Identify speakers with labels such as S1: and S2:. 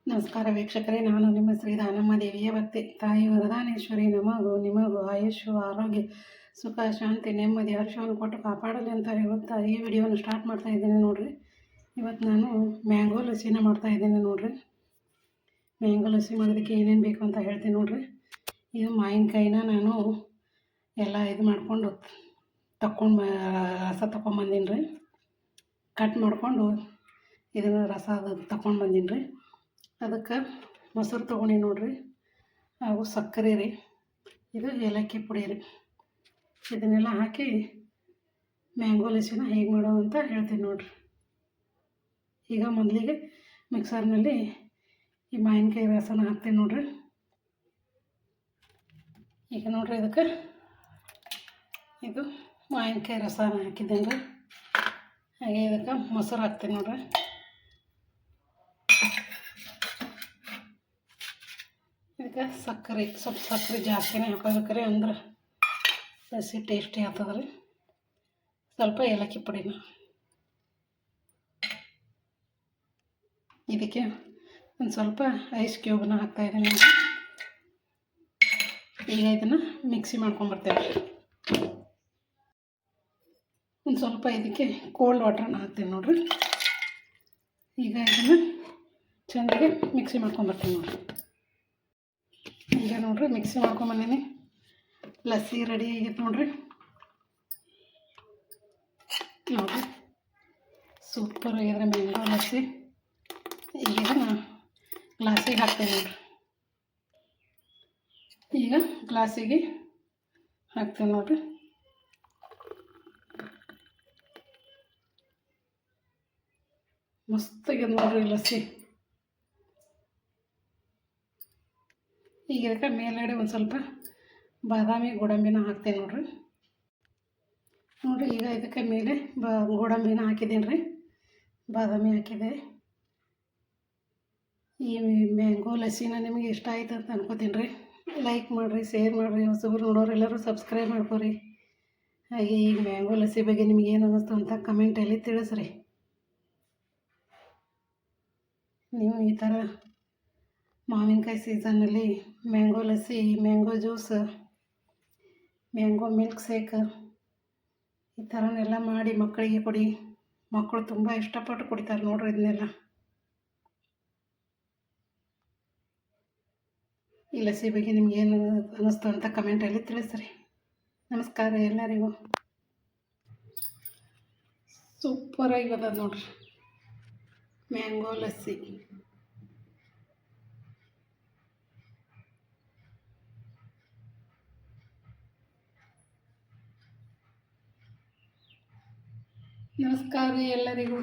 S1: ನಮಸ್ಕಾರ ವೀಕ್ಷಕರೇ, ನಾನು ನಿಮ್ಮ ಶ್ರೀ ದಾನಮ್ಮ ದೇವಿಯ ಭಕ್ತಿ. ತಾಯಿ ವರದಾನೇಶ್ವರಿ ನಿಮಗೂ ಆಯುಷ್ಯು, ಆರೋಗ್ಯ, ಸುಖ, ಶಾಂತಿ, ನೆಮ್ಮದಿ, ಹರ್ಷವನ್ನು ಕೊಟ್ಟು ಕಾಪಾಡಲಿ ಅಂತ ಹೇಳುತ್ತಾ ಈ ವಿಡಿಯೋನ ಸ್ಟಾರ್ಟ್ ಮಾಡ್ತಾ ಇದ್ದೀನಿ ನೋಡ್ರಿ. ಇವತ್ತು ನಾನು ಮ್ಯಾಂಗೋ ಲಸ್ಸಿನ ಮಾಡ್ತಾಯಿದ್ದೀನಿ ನೋಡ್ರಿ. ಮ್ಯಾಂಗೋ ಲಸ್ಸಿ ಮಾಡೋದಕ್ಕೆ ಏನೇನು ಬೇಕು ಅಂತ ಹೇಳ್ತೀನಿ ನೋಡ್ರಿ. ಇದು ಮಾವಿನಕಾಯಿನ ನಾನು ಎಲ್ಲ ಇದು ಮಾಡಿಕೊಂಡು ರಸ ತೊಗೊಂಬಂದೀನಿ ರೀ. ಕಟ್ ಮಾಡಿಕೊಂಡು ಇದನ್ನು ರಸ ತಗೊಂಡು ಬಂದೀನಿ ರೀ. ಅದಕ್ಕೆ ಮೊಸರು ತೊಗೊಂಡು ನೋಡ್ರಿ, ಹಾಗೂ ಸಕ್ಕರೆ ರೀ, ಇದು ಏಲಕ್ಕಿ ಪುಡಿ ರೀ. ಇದನ್ನೆಲ್ಲ ಹಾಕಿ ಮ್ಯಾಂಗೋ ಲಸ್ಸಿನ ಹೇಗೆ ಮಾಡೋದು ಅಂತ ಹೇಳ್ತೀನಿ ನೋಡ್ರಿ. ಈಗ ಮೊದಲಿಗೆ ಮಿಕ್ಸರ್ನಲ್ಲಿ ಈ ಮಾವಿನಕಾಯಿ ರಸನ ಹಾಕ್ತೀನಿ ನೋಡ್ರಿ. ಈಗ ನೋಡ್ರಿ, ಇದಕ್ಕೆ ಇದು ಮಾವಿನಕಾಯಿ ರಸನ ಹಾಕಿದ್ದೇನೆ ರೀ. ಹಾಗೆ ಇದಕ್ಕೆ ಮೊಸರು ಹಾಕ್ತೀನಿ ನೋಡ್ರಿ. ಇದಕ್ಕೆ ಸಕ್ಕರೆ, ಸ್ವಲ್ಪ ಸಕ್ಕರೆ ಜಾಸ್ತಿನೇ ಹಾಕೋಬೇಕ್ರಿ, ಅಂದ್ರೆ ಲಸ್ಸಿ ಟೇಸ್ಟಿ ಆಗ್ತದೆ ರೀ. ಸ್ವಲ್ಪ ಏಲಕ್ಕಿ ಪುಡಿನ ಇದಕ್ಕೆ ಒಂದು ಸ್ವಲ್ಪ ಐಸ್ ಕ್ಯೂಬನ್ನ ಹಾಕ್ತಾಯಿದ್ದೀನಿ. ಈಗ ಇದನ್ನು ಮಿಕ್ಸಿ ಮಾಡ್ಕೊಂಬರ್ತೇವೆ. ಒಂದು ಸ್ವಲ್ಪ ಇದಕ್ಕೆ ಕೋಲ್ಡ್ ವಾಟ್ರನ್ನ ಹಾಕ್ತೀನಿ ನೋಡ್ರಿ. ಈಗ ಇದನ್ನು ಚೆನ್ನಾಗಿ ಮಿಕ್ಸಿ ಮಾಡ್ಕೊಂಬರ್ತೀನಿ ನೋಡ್ರಿ. ಈಗ ನೋಡ್ರಿ, ಮಿಕ್ಸಿ ಮಾಡ್ಕೊಂಬಂದೀನಿ. ಲಸ್ಸಿ ರೆಡಿ ಆಗೈತೆ ನೋಡ್ರಿ. ನೋಡ್ರಿ, ಸೂಪರ್ ಆಗಿದ್ರೆ ಮ್ಯಾಂಗೋ ಲಸ್ಸಿ. ಈಗ ನಾನು ಗ್ಲಾಸಿಗೆ ಹಾಕ್ತೀನಿ ನೋಡ್ರಿ. ಈಗ ಗ್ಲಾಸಿಗೆ ಹಾಕ್ತೀನಿ ನೋಡ್ರಿ. ಮಸ್ತಾಗಿದೆ ನೋಡ್ರಿ ಲಸ್ಸಿ. ಈಗ ಇದಕ್ಕೆ ಮೇಲ್ಗಡೆ ಒಂದು ಸ್ವಲ್ಪ ಬಾದಾಮಿ ಗೋಡಂಬಿನ ಹಾಕ್ತೀನಿ ನೋಡ್ರಿ. ಈಗ ಇದಕ್ಕೆ ಮೇಲೆ ಗೋಡಂಬಿನ ಹಾಕಿದ್ದೀನಿ ರೀ, ಬಾದಾಮಿ ಹಾಕಿದೆ. ಈ ಮ್ಯಾಂಗೋ ಲಸ್ಸಿನ ನಿಮಗೆ ಇಷ್ಟ ಆಯ್ತು ಅಂತ ಅನ್ಕೋತೀನಿ ರೀ. ಲೈಕ್ ಮಾಡಿರಿ, ಶೇರ್ ಮಾಡಿರಿ, ಹೊಸಬ್ರು ನೋಡೋರೆಲ್ಲರೂ ಸಬ್ಸ್ಕ್ರೈಬ್ ಮಾಡ್ಕೊರಿ. ಹಾಗೆ ಈ ಮ್ಯಾಂಗೋ ಲಸ್ಸಿ ಬಗ್ಗೆ ನಿಮ್ಗೆ ಏನು ಅನ್ನಿಸ್ತು ಅಂತ ಕಮೆಂಟಲ್ಲಿ ತಿಳಿಸ್ರಿ. ನೀವು ಈ ಥರ ಮಾವಿನಕಾಯಿ ಸೀಸನ್ನಲ್ಲಿ mango lassi, mango juice, mango milk shake ಈ ಥರನೆಲ್ಲ ಮಾಡಿ ಮಕ್ಕಳಿಗೆ ಕೊಡಿ. ಮಕ್ಕಳು ತುಂಬ ಇಷ್ಟಪಟ್ಟು ಕುಡಿತಾರೆ ನೋಡ್ರಿ ಇದನ್ನೆಲ್ಲ. ಈ ಲಸ್ಸಿ ಬಗ್ಗೆ ನಿಮ್ಗೆ ಏನು ಅನ್ನಿಸ್ತು ಅಂತ ಕಮೆಂಟಲ್ಲಿ ತಿಳಿಸ್ರಿ. ನಮಸ್ಕಾರ ಎಲ್ಲರಿಗೂ. ಸೂಪರಾಗಿ ಬರ್ತದೆ ನೋಡ್ರಿ ಮ್ಯಾಂಗೋ ಲಸ್ಸಿ. ನಮಸ್ಕಾರ ಎಲ್ಲರಿಗೂ.